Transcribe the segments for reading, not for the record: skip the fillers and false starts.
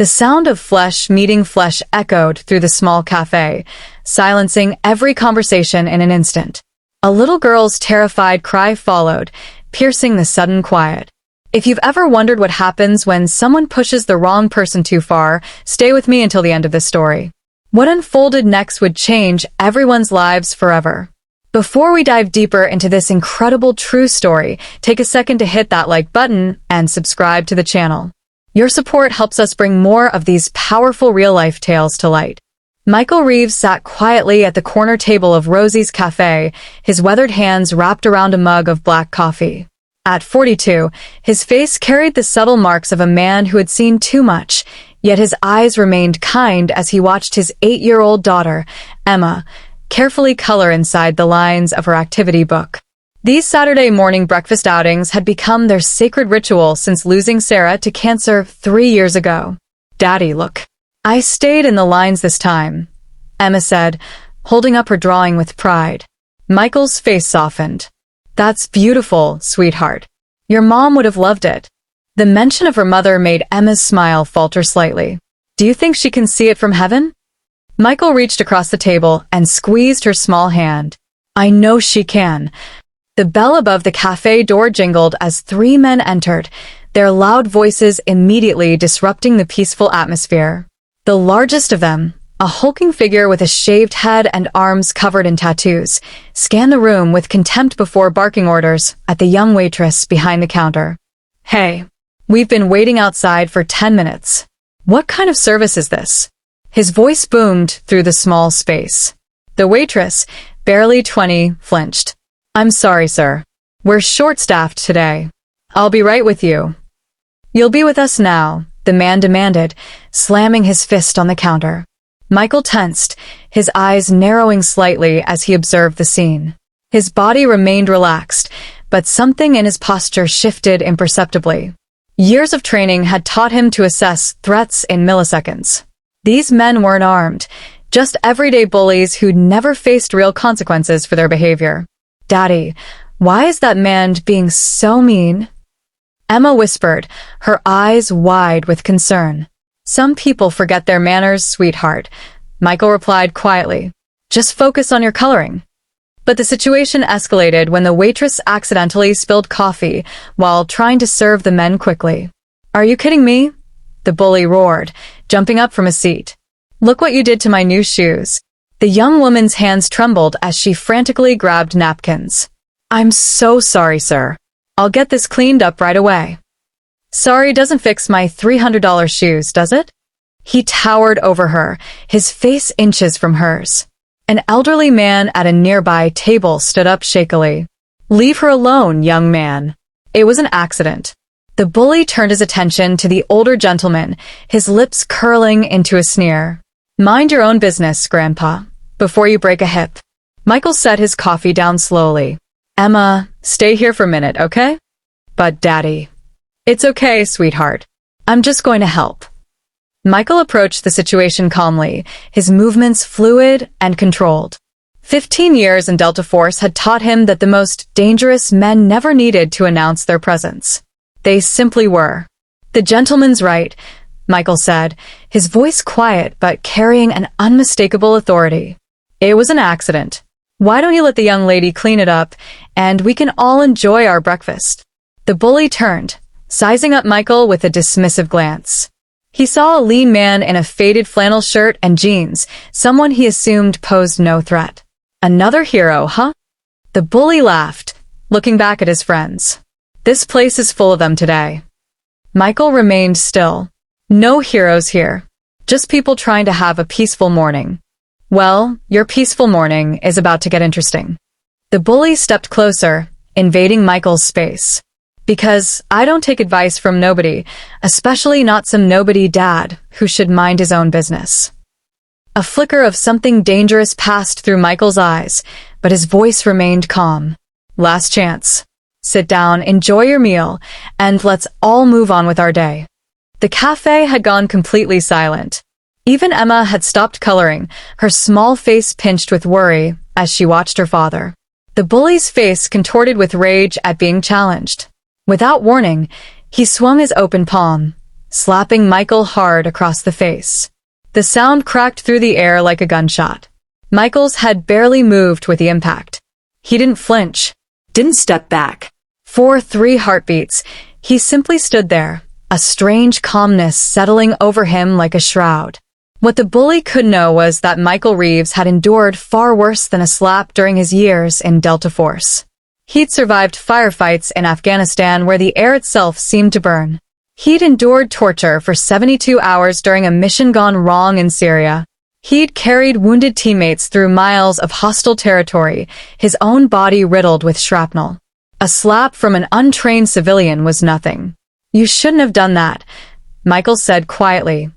The sound of flesh meeting flesh echoed through the small cafe, silencing every conversation in an instant. A little girl's terrified cry followed, piercing the sudden quiet. If you've ever wondered what happens when someone pushes the wrong person too far, stay with me until the end of this story. What unfolded next would change everyone's lives forever. Before we dive deeper into this incredible true story, take a second to hit that like button and subscribe to the channel. Your support helps us bring more of these powerful real-life tales to light. Michael Reeves sat quietly at the corner table of Rosie's Cafe, his weathered hands wrapped around a mug of black coffee. At 42, his face carried the subtle marks of a man who had seen too much, yet his eyes remained kind as he watched his 8-year-old daughter, Emma, carefully color inside the lines of her activity book. These Saturday morning breakfast outings had become their sacred ritual since losing Sarah to cancer 3 years ago. "Daddy, look. I stayed in the lines this time," Emma said, holding up her drawing with pride. Michael's face softened. "That's beautiful, sweetheart. Your mom would have loved it." The mention of her mother made Emma's smile falter slightly. "Do you think she can see it from heaven?" Michael reached across the table and squeezed her small hand. "I know she can." The bell above the cafe door jingled as 3 men entered, their loud voices immediately disrupting the peaceful atmosphere. The largest of them, a hulking figure with a shaved head and arms covered in tattoos, scanned the room with contempt before barking orders at the young waitress behind the counter. "Hey, we've been waiting outside for 10 minutes. What kind of service is this?" His voice boomed through the small space. The waitress, barely 20, flinched. "I'm sorry, sir. We're short-staffed today. I'll be right with you." "You'll be with us now," the man demanded, slamming his fist on the counter. Michael tensed, his eyes narrowing slightly as he observed the scene. His body remained relaxed, but something in his posture shifted imperceptibly. Years of training had taught him to assess threats in milliseconds. These men weren't armed, just everyday bullies who'd never faced real consequences for their behavior. "Daddy, why is that man being so mean?" Emma whispered, her eyes wide with concern. "Some people forget their manners, sweetheart," Michael replied quietly. "Just focus on your coloring." But the situation escalated when the waitress accidentally spilled coffee while trying to serve the men quickly. "Are you kidding me?" the bully roared, jumping up from his seat. "Look what you did to my new shoes." The young woman's hands trembled as she frantically grabbed napkins. "I'm so sorry, sir. I'll get this cleaned up right away." "Sorry doesn't fix my $300 shoes, does it?" He towered over her, his face inches from hers. An elderly man at a nearby table stood up shakily. "Leave her alone, young man. It was an accident." The bully turned his attention to the older gentleman, his lips curling into a sneer. "Mind your own business, Grandpa, before you break a hip." Michael set his coffee down slowly. "Emma, stay here for a minute, okay?" "But Daddy..." "It's okay, sweetheart. I'm just going to help." Michael approached the situation calmly, his movements fluid and controlled. 15 years in Delta Force had taught him that the most dangerous men never needed to announce their presence. They simply were. "The gentleman's right," Michael said, his voice quiet but carrying an unmistakable authority. "It was an accident. Why don't you let the young lady clean it up, and we can all enjoy our breakfast?" The bully turned, sizing up Michael with a dismissive glance. He saw a lean man in a faded flannel shirt and jeans, someone he assumed posed no threat. "Another hero, huh?" The bully laughed, looking back at his friends. "This place is full of them today." Michael remained still. "No heroes here. Just people trying to have a peaceful morning." "Well, your peaceful morning is about to get interesting." The bully stepped closer, invading Michael's space. "Because I don't take advice from nobody, especially not some nobody dad who should mind his own business." A flicker of something dangerous passed through Michael's eyes, but his voice remained calm. "Last chance. Sit down, enjoy your meal, and let's all move on with our day." The cafe had gone completely silent. Even Emma had stopped coloring, her small face pinched with worry as she watched her father. The bully's face contorted with rage at being challenged. Without warning, he swung his open palm, slapping Michael hard across the face. The sound cracked through the air like a gunshot. Michael's head barely moved with the impact. He didn't flinch, didn't step back. For 3 heartbeats, he simply stood there, a strange calmness settling over him like a shroud. What the bully could know was that Michael Reeves had endured far worse than a slap during his years in Delta Force. He'd survived firefights in Afghanistan where the air itself seemed to burn. He'd endured torture for 72 hours during a mission gone wrong in Syria. He'd carried wounded teammates through miles of hostile territory, his own body riddled with shrapnel. A slap from an untrained civilian was nothing. "You shouldn't have done that," Michael said quietly,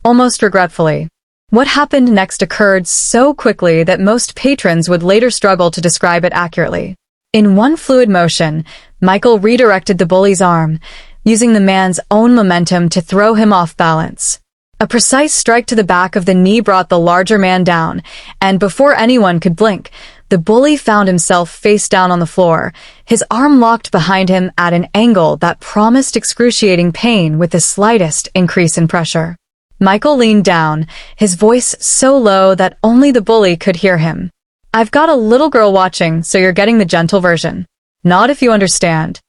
almost regretfully. What happened next occurred so quickly that most patrons would later struggle to describe it accurately. In one fluid motion, Michael redirected the bully's arm, using the man's own momentum to throw him off balance. A precise strike to the back of the knee brought the larger man down, and before anyone could blink, the bully found himself face down on the floor, his arm locked behind him at an angle that promised excruciating pain with the slightest increase in pressure. Michael leaned down, his voice so low that only the bully could hear him. "I've got a little girl watching, so you're getting the gentle version. Not if you understand."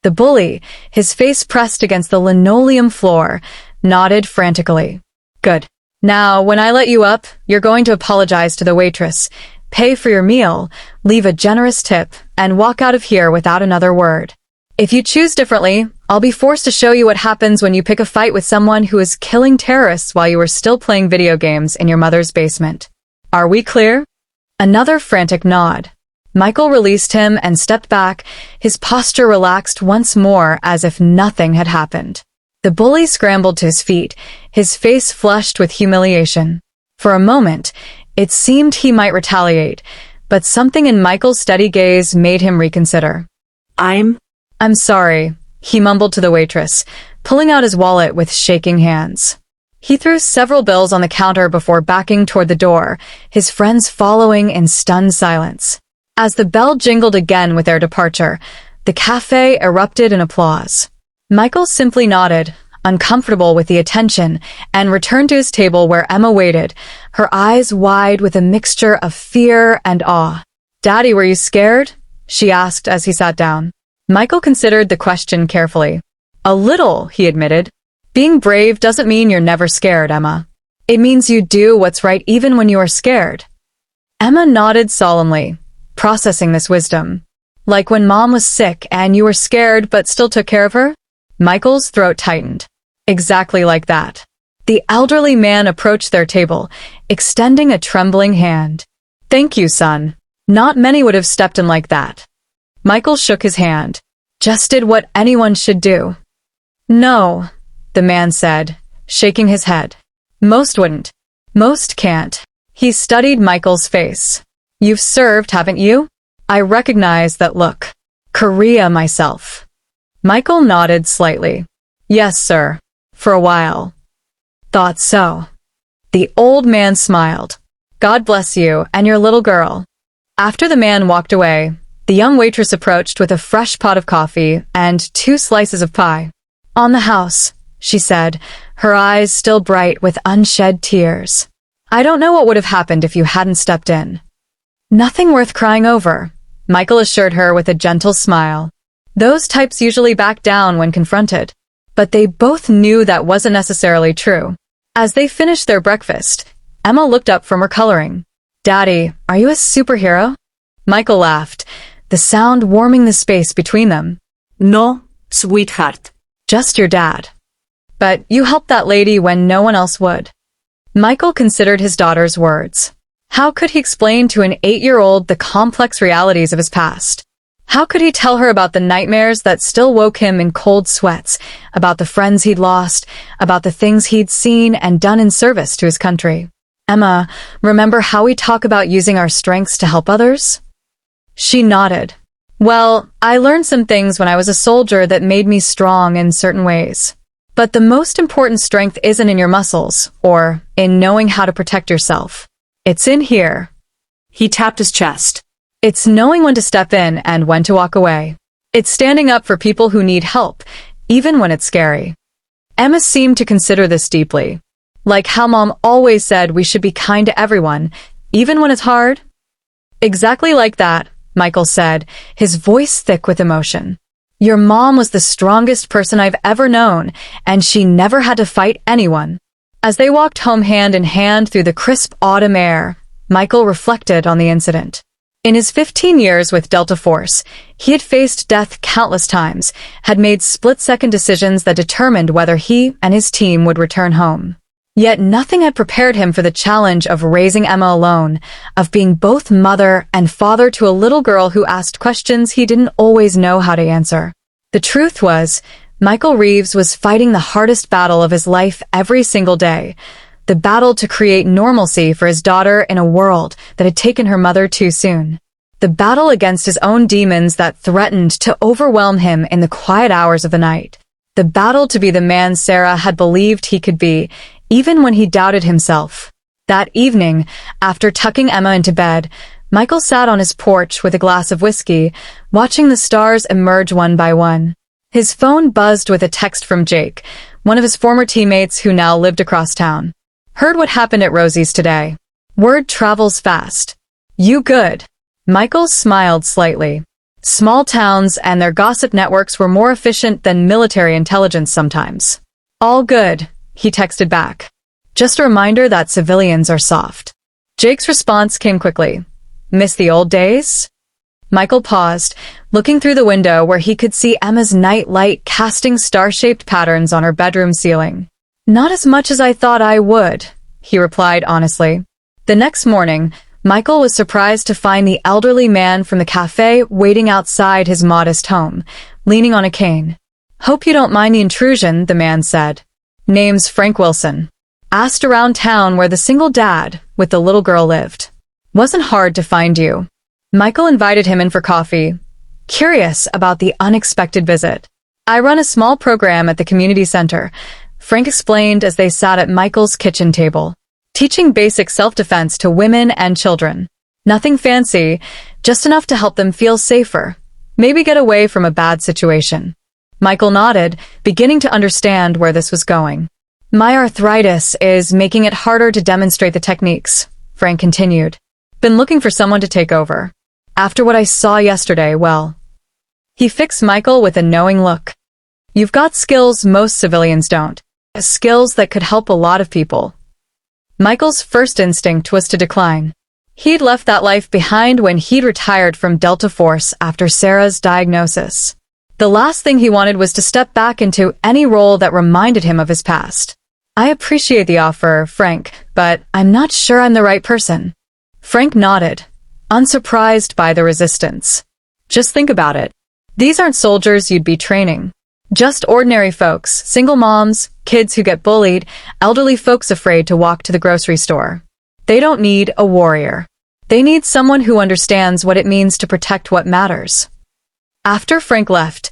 The bully, his face pressed against the linoleum floor, nodded frantically. "Good. Now, when I let you up, you're going to apologize to the waitress, pay for your meal, leave a generous tip, and walk out of here without another word. If you choose differently, I'll be forced to show you what happens when you pick a fight with someone who is killing terrorists while you are still playing video games in your mother's basement. Are we clear?" Another frantic nod. Michael released him and stepped back, his posture relaxed once more as if nothing had happened. The bully scrambled to his feet, his face flushed with humiliation. For a moment, it seemed he might retaliate, but something in Michael's steady gaze made him reconsider. I'm sorry," he mumbled to the waitress, pulling out his wallet with shaking hands. He threw several bills on the counter before backing toward the door, his friends following in stunned silence. As the bell jingled again with their departure, the cafe erupted in applause. Michael simply nodded, uncomfortable with the attention, and returned to his table where Emma waited, her eyes wide with a mixture of fear and awe. "Daddy, were you scared?" she asked as he sat down. Michael considered the question carefully. "A little," he admitted. "Being brave doesn't mean you're never scared, Emma. It means you do what's right even when you are scared." Emma nodded solemnly, processing this wisdom. "Like when Mom was sick and you were scared but still took care of her?" Michael's throat tightened. "Exactly like that." The elderly man approached their table, extending a trembling hand. "Thank you, son. Not many would have stepped in like that." Michael shook his hand. "Just did what anyone should do." "No," the man said, shaking his head. "Most wouldn't. Most can't." He studied Michael's face. "You've served, haven't you?" "I recognize that look. Korea myself." Michael nodded slightly. "Yes, sir. For a while." "Thought so." The old man smiled. "God bless you and your little girl." After the man walked away, the young waitress approached with a fresh pot of coffee and 2 slices of pie. "On the house," she said, her eyes still bright with unshed tears. "I don't know what would have happened if you hadn't stepped in." "Nothing worth crying over," Michael assured her with a gentle smile. Those types usually back down when confronted. But they both knew that wasn't necessarily true. As they finished their breakfast, Emma looked up from her coloring. "Daddy, are you a superhero?" Michael laughed, the sound warming the space between them. "No, sweetheart. Just your dad. But you helped that lady when no one else would." Michael considered his daughter's words. How could he explain to an 8-year-old the complex realities of his past? How could he tell her about the nightmares that still woke him in cold sweats, about the friends he'd lost, about the things he'd seen and done in service to his country? "Emma, remember how we talk about using our strengths to help others?" She nodded. "Well, I learned some things when I was a soldier that made me strong in certain ways. But the most important strength isn't in your muscles, or in knowing how to protect yourself. It's in here." He tapped his chest. "It's knowing when to step in and when to walk away. It's standing up for people who need help, even when it's scary." Emma seemed to consider this deeply. Like how Mom always said we should be kind to everyone, even when it's hard? Exactly like that, Michael said, his voice thick with emotion. Your mom was the strongest person I've ever known, and she never had to fight anyone. As they walked home hand in hand through the crisp autumn air, Michael reflected on the incident. In his 15 years with Delta Force, he had faced death countless times, had made split-second decisions that determined whether he and his team would return home. Yet nothing had prepared him for the challenge of raising Emma alone, of being both mother and father to a little girl who asked questions he didn't always know how to answer. The truth was, Michael Reeves was fighting the hardest battle of his life every single day, the battle to create normalcy for his daughter in a world that had taken her mother too soon. The battle against his own demons that threatened to overwhelm him in the quiet hours of the night. The battle to be the man Sarah had believed he could be, even when he doubted himself. That evening, after tucking Emma into bed, Michael sat on his porch with a glass of whiskey, watching the stars emerge one by one. His phone buzzed with a text from Jake, one of his former teammates who now lived across town. Heard what happened at Rosie's today. Word travels fast. You good? Michael smiled slightly. Small towns and their gossip networks were more efficient than military intelligence sometimes. All good, he texted back. Just a reminder that civilians are soft. Jake's response came quickly. Miss the old days? Michael paused, looking through the window where he could see Emma's night light casting star-shaped patterns on her bedroom ceiling. Not as much as I thought I would, he replied honestly. The next morning, Michael was surprised to find the elderly man from the cafe waiting outside his modest home, leaning on a cane. Hope you don't mind the intrusion, the man said. Name's Frank Wilson. Asked around town where the single dad with the little girl lived. Wasn't hard to find you. Michael invited him in for coffee, curious about the unexpected visit. I run a small program at the community center, Frank explained as they sat at Michael's kitchen table, teaching basic self-defense to women and children. Nothing fancy, just enough to help them feel safer, maybe get away from a bad situation. Michael nodded, beginning to understand where this was going. My arthritis is making it harder to demonstrate the techniques, Frank continued. Been looking for someone to take over. After what I saw yesterday, well. He fixed Michael with a knowing look. You've got skills most civilians don't. Skills that could help a lot of people. Michael's first instinct was to decline. He'd left that life behind when he'd retired from Delta Force after Sarah's diagnosis. The last thing he wanted was to step back into any role that reminded him of his past. I appreciate the offer, Frank, but I'm not sure I'm the right person. Frank nodded, unsurprised by the resistance. Just think about it. These aren't soldiers you'd be training. Just ordinary folks, single moms, kids who get bullied, elderly folks afraid to walk to the grocery store. They don't need a warrior. They need someone who understands what it means to protect what matters. After Frank left,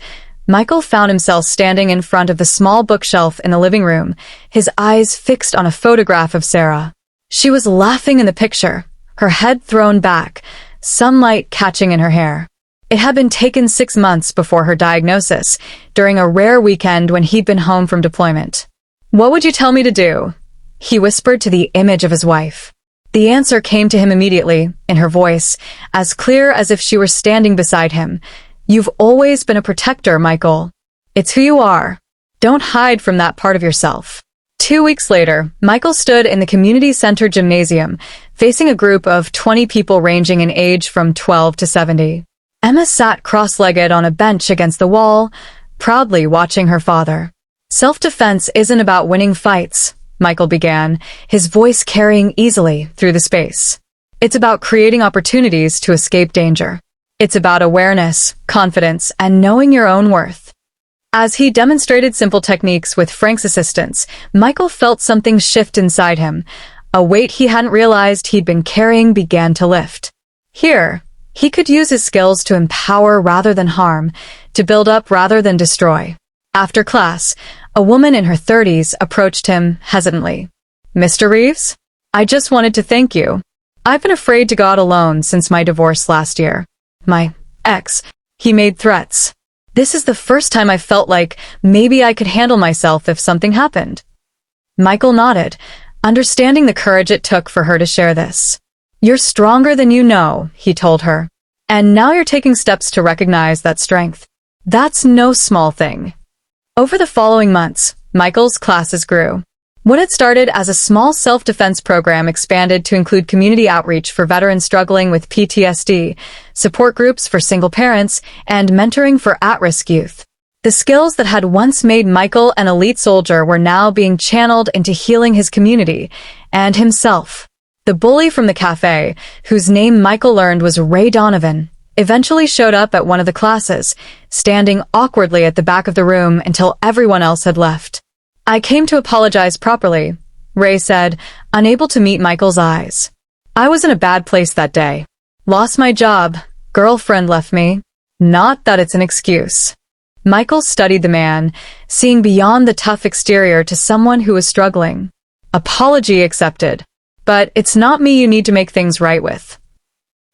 Michael found himself standing in front of the small bookshelf in the living room, his eyes fixed on a photograph of Sarah. She was laughing in the picture, her head thrown back, sunlight catching in her hair. It had been taken 6 months before her diagnosis, during a rare weekend when he'd been home from deployment. What would you tell me to do? He whispered to the image of his wife. The answer came to him immediately, in her voice, as clear as if she were standing beside him. You've always been a protector, Michael. It's who you are. Don't hide from that part of yourself. 2 weeks later, Michael stood in the community center gymnasium, facing a group of 20 people ranging in age from 12 to 70. Emma sat cross-legged on a bench against the wall, proudly watching her father. Self-defense isn't about winning fights, Michael began, his voice carrying easily through the space. It's about creating opportunities to escape danger. It's about awareness, confidence, and knowing your own worth. As he demonstrated simple techniques with Frank's assistance, Michael felt something shift inside him. A weight he hadn't realized he'd been carrying began to lift. Here, he could use his skills to empower rather than harm, to build up rather than destroy. After class, a woman in her 30s approached him hesitantly. Mr. Reeves? I just wanted to thank you. I've been afraid to go out alone since my divorce last year. My ex, he made threats. This is the first time I felt like maybe I could handle myself if something happened. Michael nodded, understanding the courage it took for her to share this. You're stronger than you know, he told her. And now you're taking steps to recognize that strength. That's no small thing. Over the following months, Michael's classes grew. What had started as a small self-defense program expanded to include community outreach for veterans struggling with PTSD, support groups for single parents, and mentoring for at-risk youth. The skills that had once made Michael an elite soldier were now being channeled into healing his community and himself. The bully from the cafe, whose name Michael learned was Ray Donovan, eventually showed up at one of the classes, standing awkwardly at the back of the room until everyone else had left. I came to apologize properly, Ray said, unable to meet Michael's eyes. I was in a bad place that day. Lost my job, girlfriend left me. Not that it's an excuse. Michael studied the man, seeing beyond the tough exterior to someone who was struggling. Apology accepted. But it's not me you need to make things right with.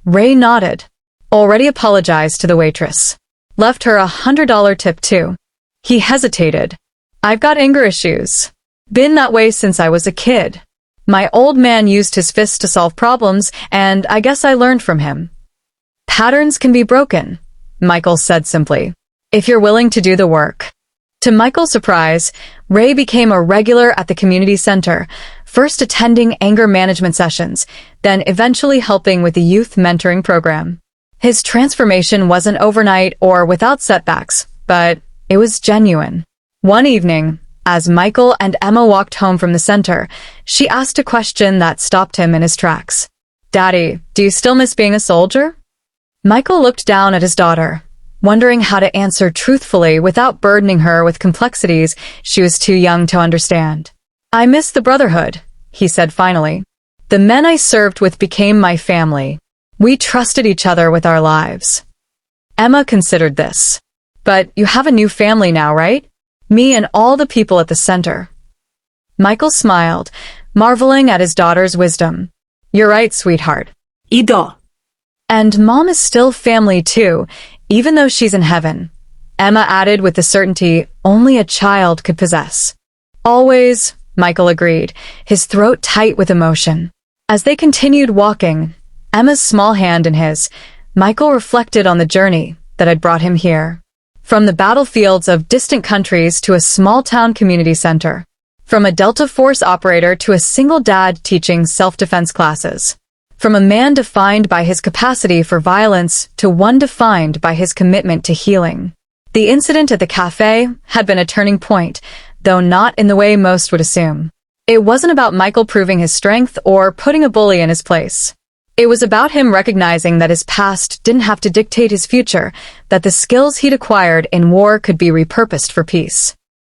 Ray nodded. Already apologized to the waitress. Left her $100 tip too. He hesitated. I've got anger issues. Been that way since I was a kid. My old man used his fists to solve problems, and I guess I learned from him. Patterns can be broken, Michael said simply, if you're willing to do the work. To Michael's surprise, Ray became a regular at the community center, first attending anger management sessions, then eventually helping with the youth mentoring program. His transformation wasn't overnight or without setbacks, but it was genuine. One evening, as Michael and Emma walked home from the center, she asked a question that stopped him in his tracks. Daddy, do you still miss being a soldier? Michael looked down at his daughter, wondering how to answer truthfully without burdening her with complexities she was too young to understand. I miss the brotherhood, he said finally. The men I served with became my family. We trusted each other with our lives. Emma considered this. But you have a new family now, right? Me and all the people at the center. Michael smiled, marveling at his daughter's wisdom. You're right, sweetheart. Ido. And Mom is still family too, even though she's in heaven. Emma added with the certainty only a child could possess. Always, Michael agreed, his throat tight with emotion. As they continued walking, Emma's small hand in his, Michael reflected on the journey that had brought him here. From the battlefields of distant countries to a small-town community center. From a Delta Force operator to a single dad teaching self-defense classes. From a man defined by his capacity for violence to one defined by his commitment to healing. The incident at the cafe had been a turning point, though not in the way most would assume. It wasn't about Michael proving his strength or putting a bully in his place. It was about him recognizing that his past didn't have to dictate his future, that the skills he'd acquired in war could be repurposed for peace.